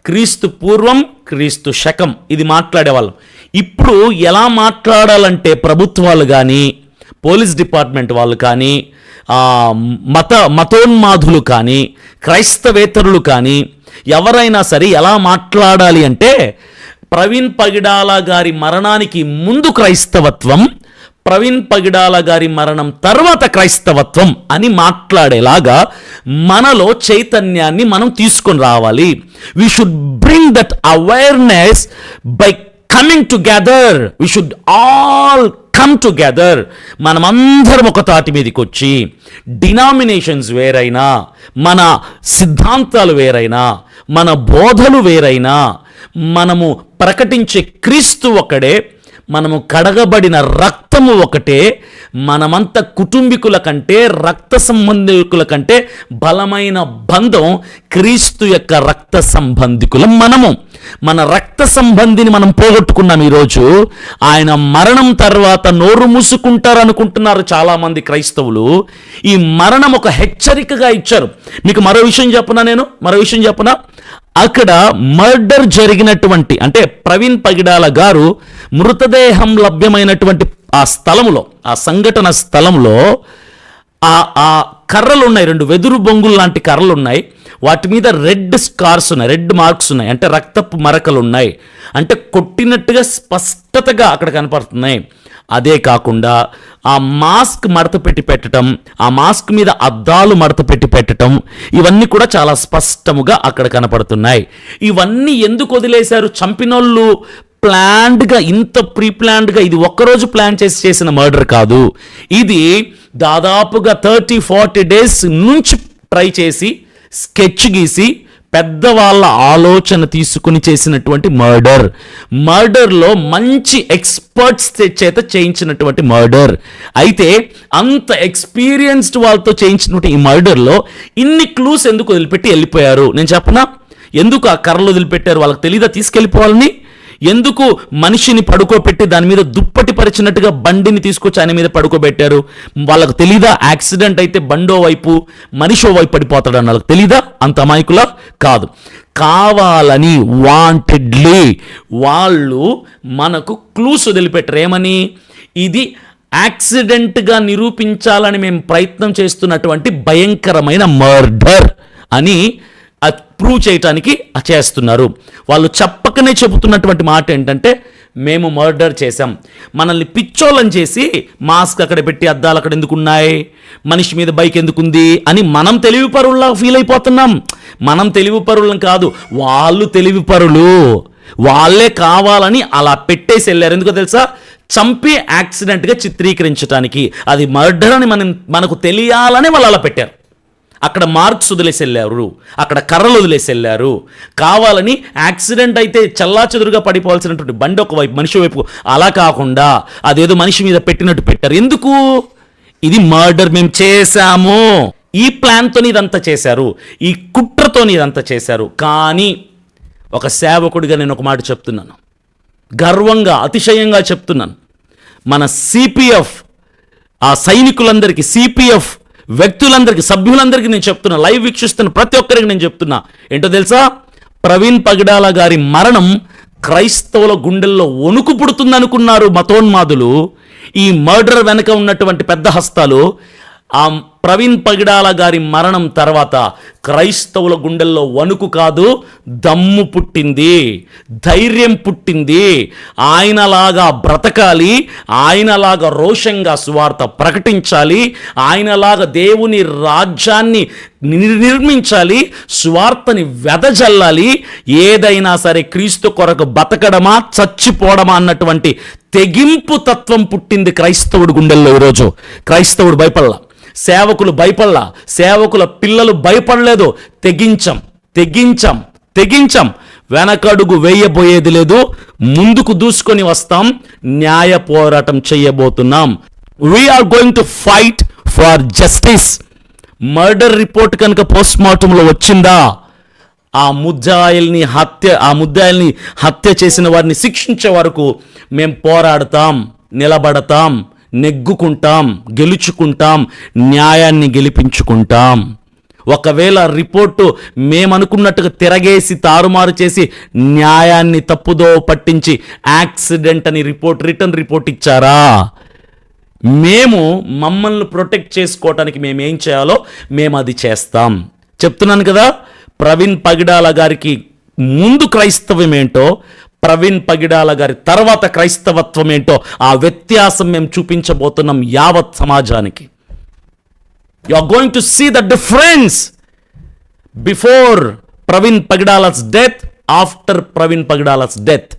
క్రీస్తు పూర్వం, క్రీస్తు శకం ఇది మాట్లాడేవాళ్ళం. ఇప్పుడు ఎలా మాట్లాడాలంటే ప్రభుత్వాలు కానీ, పోలీస్ డిపార్ట్మెంట్ వాళ్ళు కానీ, మతోన్మాదులు కానీ, క్రైస్తవేతరులు కానీ ఎవరైనా సరే ఎలా మాట్లాడాలి అంటే, ప్రవీణ్ పగిడాల గారి మరణానికి ముందు క్రైస్తవత్వం, ప్రవీణ్ పగిడాల గారి మరణం తర్వాత క్రైస్తవత్వం అని మాట్లాడేలాగా మనలో చైతన్యాన్ని మనం తీసుకొని రావాలి. We should bring that awareness by coming together. We should all come together. మనమందరం ఒక తాటి మీదకి వచ్చి, డినామినేషన్స్ వేరైనా, మన సిద్ధాంతాలు వేరైనా, మన బోధలు వేరైనా, మనము ప్రకటించే క్రీస్తు ఒకడే, మనము కడగబడిన రక్తము ఒకటే, మనమంత కుటుంబీకుల కంటే, రక్త సంబంధికుల కంటే బలమైన బంధం క్రీస్తు యొక్క రక్త సంబంధికులం మనము. మన రక్త సంబంధిని మనం పోగొట్టుకున్నాం. ఈరోజు ఆయన మరణం తర్వాత నోరు మూసుకుంటారు అనుకుంటున్నారు చాలామంది క్రైస్తవులు. ఈ మరణం ఒక హెచ్చరికగా ఇచ్చారు. మీకు మరో విషయం చెప్పనా, అక్కడ మర్డర్ జరిగినటువంటి, అంటే ప్రవీణ్ పగిడాల గారు మృతదేహం లభ్యమైనటువంటి ఆ స్థలంలో, ఆ సంఘటన స్థలంలో ఆ కర్రలు ఉన్నాయి, 2 వెదురు బొంగులు లాంటి కర్రలు ఉన్నాయి. వాటి మీద రెడ్ స్కార్స్ ఉన్నాయి, రెడ్ మార్క్స్ ఉన్నాయి, అంటే రక్తపు మరకలు ఉన్నాయి, అంటే కొట్టినట్టుగా స్పష్టతగా అక్కడ కనపడుతున్నాయి. అదే కాకుండా ఆ మాస్క్ మడత పెట్టి పెట్టడం, ఆ మాస్క్ మీద అద్దాలు మడత పెట్టి పెట్టడం, ఇవన్నీ కూడా చాలా స్పష్టముగా అక్కడ కనపడుతున్నాయి. ఇవన్నీ ఎందుకు వదిలేశారు? చంపినోళ్ళు ప్లాన్డ్గా, ఇంత ప్రీ ప్లాన్డ్గా, ఇది ఒక్కరోజు ప్లాన్ చేసిన మర్డర్ కాదు. ఇది దాదాపుగా 30-40 డేస్ నుంచి ట్రై చేసి, స్కెచ్ గీసి, పెద్దవాళ్ళ ఆలోచన తీసుకుని చేసినటువంటి మర్డర్లో మంచి ఎక్స్పర్ట్స్ చేత చేయించినటువంటి మర్డర్. అయితే అంత ఎక్స్పీరియన్స్డ్ వాళ్ళతో చేయించినటువంటి ఈ మర్డర్లో ఇన్ని క్లూస్ ఎందుకు వదిలిపెట్టి వెళ్ళిపోయారు? నేను చెప్పనా, ఎందుకు ఆ కర్రలు వదిలిపెట్టారు? వాళ్ళకి తెలీదా తీసుకెళ్ళిపోవాలని? ఎందుకు మనిషిని పడుకోబెట్టి దాని మీద దుప్పటి పరిచినట్టుగా బండిని తీసుకొచ్చి ఆయన మీద పడుకోబెట్టారు? వాళ్ళకు తెలీదా యాక్సిడెంట్ అయితే బండో వైపు మనిషో వైపు పడిపోతాడని? వాళ్ళకి తెలీదా? అంత అమాయకులా? కాదు, కావాలని వాంటెడ్లీ వాళ్ళు మనకు క్లూస్ వదిలిపెట్టారు. ఏమని? ఇది యాక్సిడెంట్గా నిరూపించాలని మేము ప్రయత్నం చేస్తున్నటువంటి భయంకరమైన మర్డర్ అని ప్రూవ్ చేయటానికి చేస్తున్నారు. వాళ్ళు చెప్పకనే చెబుతున్నటువంటి మాట ఏంటంటే, మేము మర్డర్ చేశాం. మనల్ని పిచ్చోళ్ళని చేసి మాస్క్ అక్కడ పెట్టి, అద్దాలు అక్కడ ఎందుకున్నాయి, మనిషి మీద బైక్ ఎందుకుంది అని మనం తెలివి పరుల్లా ఫీల్ అయిపోతున్నాం. మనం తెలివి పరులం కాదు, వాళ్ళు తెలివి పరులు. వాళ్ళే కావాలని అలా పెట్టేసి వెళ్ళారు. ఎందుకో తెలుసా? చంపి యాక్సిడెంట్గా చిత్రీకరించడానికి. అది మర్డర్ అని మనకు తెలియాలని వాళ్ళు అలా పెట్టారు. అక్కడ మార్క్స్ వదిలేసి వెళ్ళారు, అక్కడ కర్రలు వదిలేసి వెళ్ళారు. కావాలని యాక్సిడెంట్ అయితే చల్లాచెదురుగా పడిపోవాల్సినటువంటి బండి ఒకవైపు, మనిషి వైపు, అలా కాకుండా అదేదో మనిషి మీద పెట్టినట్టు పెట్టారు. ఎందుకు? ఇది మర్డర్ మేము చేశాము, ఈ ప్లాన్తో ఇదంతా చేశారు, ఈ కుట్రతో ఇదంతా చేశారు. కానీ ఒక సేవకుడిగా నేను ఒక మాట చెప్తున్నాను, గర్వంగా, అతిశయంగా చెప్తున్నాను. మన సిపిఎఫ్ ఆ సైనికులందరికీ, సిపిఎఫ్ వ్యక్తులందరికీ, సభ్యులందరికీ నేను చెప్తున్నా, లైవ్ వీక్షిస్తున్న ప్రతి ఒక్కరికి నేను చెప్తున్నా, ఏంటో తెలుసా? ప్రవీణ్ పగిడాల గారి మరణం క్రైస్తవుల గుండెల్లో వణుకు పుడుతుందనుకున్నారు మతోన్మాదులు. ఈ మర్డర్ వెనక ఉన్నటువంటి పెద్ద హస్తాలు ఆ ప్రవీణ్ పగిడాల గారి మరణం తర్వాత క్రైస్తవుల గుండెల్లో వణుకు కాదు, దమ్ము పుట్టింది, ధైర్యం పుట్టింది. ఆయనలాగా బ్రతకాలి, ఆయనలాగా రోషంగా సువార్త ప్రకటించాలి, ఆయనలాగా దేవుని రాజ్యాన్ని నిర్మించాలి, సువార్తని వెదజల్లాలి. ఏదైనా సరే క్రీస్తు కొరకు బతకడమా చచ్చిపోవడమా అన్నటువంటి తెగింపు తత్వం పుట్టింది క్రైస్తవుడి గుండెల్లో. ఈరోజు క్రైస్తవుడు భయపడలా, సేవకులు భయపడలా, సేవకుల పిల్లలు భయపడలేదు. తెగించాం, వెనకడుగు వేయబోయేది లేదు, ముందుకు దూసుకొని వస్తాం, న్యాయ పోరాటం చేయబోతున్నాం. We are going to fight for justice. Murder report కనుక పోస్ట్ మార్టంలో వచ్చిందా, ఆ ముద్దాయిల్ని హత్య చేసిన వారిని శిక్షించే వరకు మేము పోరాడతాం, నిలబడతాం, నెగ్గుకుంటాం, గెలుచుకుంటాం, న్యాయాన్ని గెలిపించుకుంటాం. ఒకవేళ రిపోర్టు మేమనుకున్నట్టుగా తిరగేసి తారుమారు చేసి న్యాయాన్ని తప్పుదో పట్టించి యాక్సిడెంట్ అని రిటర్న్ రిపోర్ట్ ఇచ్చారా, మమ్మల్ని ప్రొటెక్ట్ చేసుకోవటానికి మేము ఏం చేయాలో మేము అది చేస్తాం. చెప్తున్నాను కదా, ప్రవీణ్ పగిడాల గారికి ముందు క్రైస్తవం ఏంటో, ప్రవీణ్ పగిడాల గారి తర్వాత క్రైస్తవత్వం ఏంటో ఆ వ్యత్యాసం మేము చూపించబోతున్నాం యావత్ సమాజానికి. You are going to see the difference before Praveen Pagidala's death, after Praveen Pagidala's death.